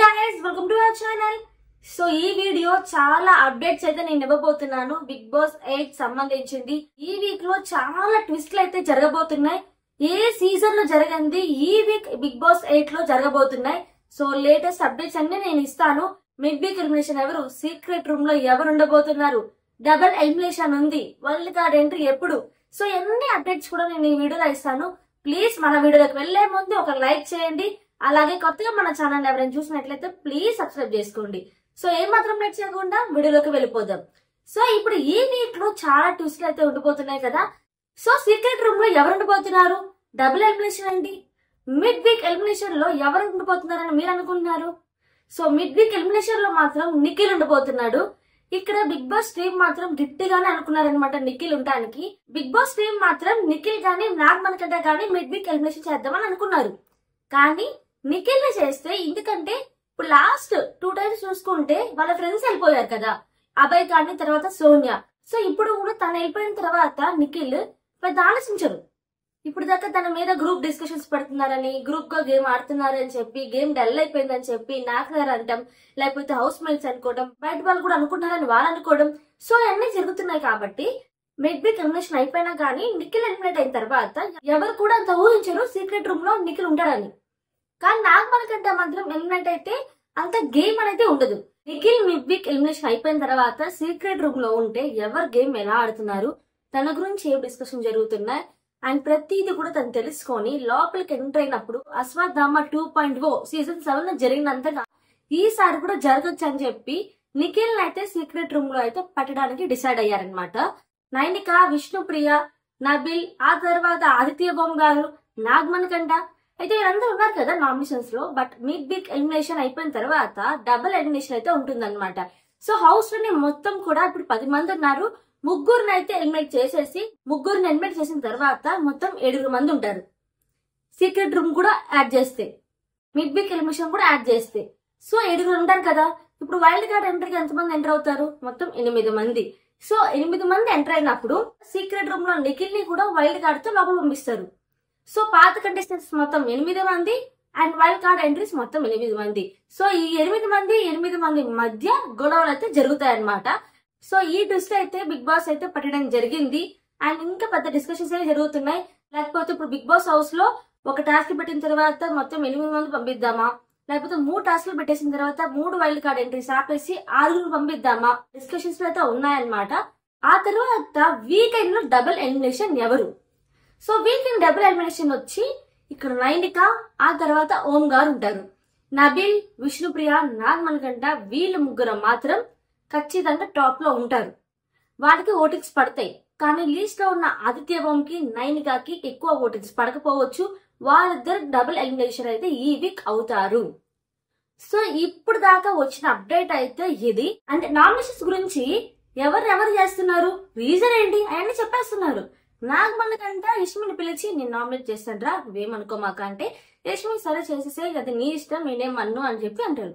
guys, welcome to our channel. So ఈ video చాలా updates అయితే నేను ఇవ్వబోతున్నాను బిగ్ బాస్ 8 సంబంధించింది. ఈ వీక్ లో చాలా ట్విస్ట్లు అయితే జరగబోతున్నాయి. ఏ సీజన్ లో జరగంది ఈ వీక్ బిగ్ బాస్ 8 లో జరగబోతున్నాయి. సో లేటెస్ట్ అప్డేట్స్ అన్ని నేను ఇస్తాను. మిడ్ వీక్ ఎలిమినేషన్ ఎవరు, సీక్రెట్ రూమ్ లో ఎవరు ఉండబోతున్నారు, డబుల్ ఎలిమినేషన్ ఉంది, వైల్డ్ కార్డ్ ఎంట్రీ ఎప్పుడు, సో ఎన్ని అప్డేట్స్ కూడా నేను ఈ వీడియోలో ఇస్తాను. ప్లీజ్ మన వీడియోలోకి వెళ్లే ముందు ఒక లైక్ చేయండి. అలాగే కొత్తగా మన ఛానల్ ఎవరైనా చూసినట్లయితే ప్లీజ్ సబ్స్క్రైబ్ చేసుకోండి. సో ఏమాత్రం లేట్ చేయకుండా వీడియోలోకి వెళ్ళిపోదాం. సో ఇప్పుడు ఈ వీక్ లో చాలా ట్విస్ట్లు అయితే ఉండిపోతున్నాయి కదా. సో సీక్రెట్ రూమ్ లో ఎవరు ఉండిపోతున్నారు, డబుల్ ఎలిమినేషన్ అండి, మిడ్ వీక్ ఎలిమినేషన్ లో ఎవరు ఉండిపోతున్నారని మీరు అనుకుంటున్నారు? సో మిడ్ వీక్ ఎలిమినేషన్ లో మాత్రం నిఖిల్ ఉండిపోతున్నాడు. ఇక్కడ బిగ్ బాస్ టీమ్ మాత్రం గట్టిగానే అనుకున్నారనమాట నిఖిల్ ఉండడానికి. బిగ్ బాస్ టీమ్ మాత్రం నిఖిల్ గానీ నాగమణికంట గానీ మిడ్ వీక్ ఎలిమినేషన్ చేద్దామని అనుకున్నారు. కానీ నిఖిల్ ని చేస్తే, ఎందుకంటే ఇప్పుడు లాస్ట్ 2 టైమ్స్ చూసుకుంటే వాళ్ళ ఫ్రెండ్స్ వెళ్ళిపోయారు కదా, అభయ్ కానీ తర్వాత సోనియా. సో ఇప్పుడు కూడా తను వెళ్ళిపోయిన తర్వాత నిఖిల్ పెద్ద ఆలోచించరు. ఇప్పుడు దాకా తన మీద గ్రూప్ డిస్కషన్స్ పెడుతున్నారని, గ్రూప్ గా గేమ్ ఆడుతున్నారని చెప్పి, గేమ్ డల్ అయిపోయిందని చెప్పి నాకున్నారు అంటాం, లేకపోతే హౌస్ మేట్స్ అనుకోవడం, బయట వాళ్ళు కూడా అనుకుంటున్నారని వాళ్ళు అనుకోవడం. సో అన్ని జరుగుతున్నాయి. కాబట్టి మిడ్ వీక్ ఎలిమినేషన్ అయిపోయినా కానీ నిఖిల్ ఎలిమినేట్ అయిన తర్వాత ఎవరు కూడా అంత ఊహించరు సీక్రెట్ రూమ్ లో నిఖిల్ ఉంటాడని. కానీ నాగమణికంట మాత్రం ఎలిమినేట్ అయితే అంత గేమ్ అనేది ఉండదు. నిఖిల్ మిడ్ వీక్ ఎలిమినేషన్ అయిపోయిన తర్వాత సీక్రెట్ రూమ్ లో ఉంటే ఎవరు గేమ్ ఎలా ఆడుతున్నారు, తన గురించి ఏ డిస్కషన్ జరుగుతున్నాయి అండ్ ప్రతిదీ కూడా తను తెలుసుకొని లోపలికి ఎంటర్ అయినప్పుడు అశ్వత్థామ 2.0 సీజన్ 7 లో జరిగినంతగా ఈసారి కూడా జరగచ్చు అని చెప్పి నిఖిల్ అయితే సీక్రెట్ రూమ్ లో అయితే పెట్టడానికి డిసైడ్ అయ్యారనమాట. నైనిక, విష్ణుప్రియ, నబిల్, ఆ తర్వాత ఆదిత్య బొమ్మ గారు, నాగమణికంట అయితే వీళ్ళందరూ ఉన్నారు కదా నామినేషన్స్ లో. బట్ మిడ్ వీక్ ఎలిమినేషన్ అయిపోయిన తర్వాత డబుల్ ఎలిమినేషన్ అయితే ఉంటుందన్నమాట. సో హౌస్ లోని మొత్తం కూడా ఇప్పుడు 10 మంది ఉన్నారు. ముగ్గురిని అయితే ఎలిమినేట్ చేసేసి, ముగ్గురిని ఎలిమినేట్ చేసిన తర్వాత మొత్తం 7 మంది ఉంటారు. సీక్రెట్ రూమ్ కూడా యాడ్ చేస్తే, మిడ్ వీక్ ఎలిమినేషన్ కూడా యాడ్ చేస్తే, సో 7 ఉంటారు కదా. ఇప్పుడు వైల్డ్ కార్డ్ ఎంట్రీకి ఎంతమంది ఎంటర్ అవుతారు, మొత్తం 8 మంది. సో 8 మంది ఎంటర్ అయినప్పుడు సీక్రెట్ రూమ్ లో నిఖిల్ ని కూడా వైల్డ్ కార్డ్ తో లోపల పంపిస్తారు. సో పాత కంటెస్టెంట్స్ మొత్తం 8 మంది అండ్ వైల్డ్ కార్డ్ ఎంట్రీస్ మొత్తం 8 మంది. సో ఈ 8 మంది మధ్య గొడవలు అయితే జరుగుతాయన్నమాట. సో ఈ ట్విస్ట్ అయితే బిగ్ బాస్ అయితే పట్టడం జరిగింది. అండ్ ఇంకా పెద్ద డిస్కషన్స్ అయితే జరుగుతున్నాయి. లేకపోతే ఇప్పుడు బిగ్ బాస్ హౌస్ లో ఒక టాస్క్ పెట్టిన తర్వాత మొత్తం 8 మంది పంపిద్దామా, లేకపోతే 3 టాస్క్లు పెట్టేసిన తర్వాత 3 వైల్డ్ కార్డ్ ఎంట్రీస్ ఆపేసి 6 పంపిద్దామా, డిస్కషన్స్ అయితే ఉన్నాయన్నమాట. ఆ తర్వాత వీకెండ్ లో డబుల్ ఎలిమినేషన్ ఎవరు? సో వీకెండ్ డబుల్ ఎలిమినేషన్ వచ్చి ఇక్కడ నైనిక, ఆ తర్వాత ఓం గారు ఉంటారు. నబిల్, విష్ణుప్రియ, నాగమణికంట వీళ్ళు ముగ్గురు మాత్రం ఖచ్చితంగా టాప్ లో ఉంటారు. వాళ్ళకి ఓటింగ్స్ పడతాయి. కానీ లీస్ట్ లో ఉన్న ఆదిత్య బొమ్మకి, నైనికాకి ఎక్కువ ఓటింగ్స్ పడకపోవచ్చు. వాళ్ళిద్దరు డబుల్ ఎలిమినేషన్ అయితే ఈ వీక్ అవుతారు. సో ఇప్పుడు దాకా వచ్చిన అప్డేట్ అయితే ఇది. అంటే నామినేషన్స్ గురించి ఎవరు చేస్తున్నారు, రీజన్ ఏంటి అవన్నీ చెప్పేస్తున్నారు. నాగమణికంట యష్మిని పిలిచి నేను నామినేట్ చేస్తాను రా, నువ్వేమనుకోమాక అంటే యష్మి సరే చేసేసే, అది నీ ఇష్టం, నేనేమన్ను అని చెప్పి అంటారు.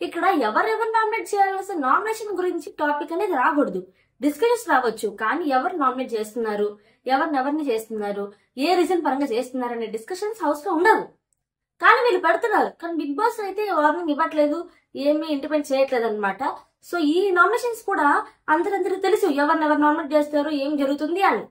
ఇక్కడ ఎవరెవరు నామినేట్ చేయాల్సిన నామినేషన్ గురించి టాపిక్ అనేది రాకూడదు. డిస్కషన్స్ రావచ్చు, కానీ ఎవరు నామినేట్ చేస్తున్నారు, ఎవరిని చేస్తున్నారు, ఏ రీజన్ పరంగా చేస్తున్నారు అనే డిస్కషన్స్ హౌస్ లో ఉండవు. కానీ వీళ్ళు పెడుతున్నారు. కానీ బిగ్ బాస్ అయితే వార్నింగ్ ఇవ్వట్లేదు, ఏమీ ఇంటిమెంట్ చేయట్లేదు అనమాట. సో ఈ నామినేషన్స్ కూడా అందరికీ తెలుసు ఎవరు నామినేట్ చేస్తారు, ఏం జరుగుతుంది అని.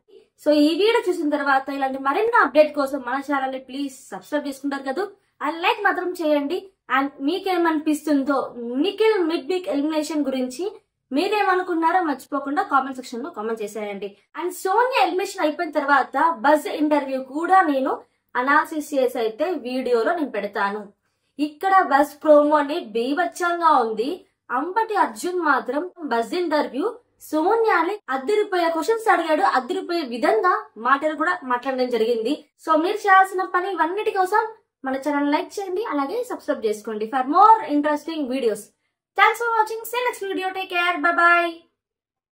సో ఈ వీడియో చూసిన తర్వాత ఇలాంటి మరిన్ని అప్డేట్ కోసం మన ఛానల్ ని ప్లీజ్ సబ్స్క్రైబ్ చేసుకుంటారు కదా, అండ్ లైక్ మాత్రం చేయండి. అండ్ మీకేమనిపిస్తుందో నిఖిల్ మిడ్ వీక్ ఎలిమినేషన్ గురించి మీరేమనుకున్నారో మర్చిపోకుండా కామెంట్ సెక్షన్ లో కామెంట్ చేసేయండి. అండ్ సోనియా ఎలిమినేషన్ అయిపోయిన తర్వాత బజ్ ఇంటర్వ్యూ కూడా నేను అనాలిసిస్ చేసి అయితే వీడియోలో నేను పెడతాను. ఇక్కడ బజ్ ప్రోమోని బీభత్సంగా ఉంది. అంబటి అర్జున్ మాత్రం బజ్ ఇంటర్వ్యూ సోనియాని అద్దరిపోయే క్వశ్చన్స్ అడిగాడు, అద్దరిపోయే విధంగా మాటలు కూడా మాట్లాడడం జరిగింది. సో మీరు చేయాల్సిన పని ఇవన్నిటి కోసం మన ఛానల్ లైక్ చేయండి, అలాగే సబ్స్క్రైబ్ చేసుకోండి for more interesting videos. Thanks for watching. See next video. Take care. Bye by.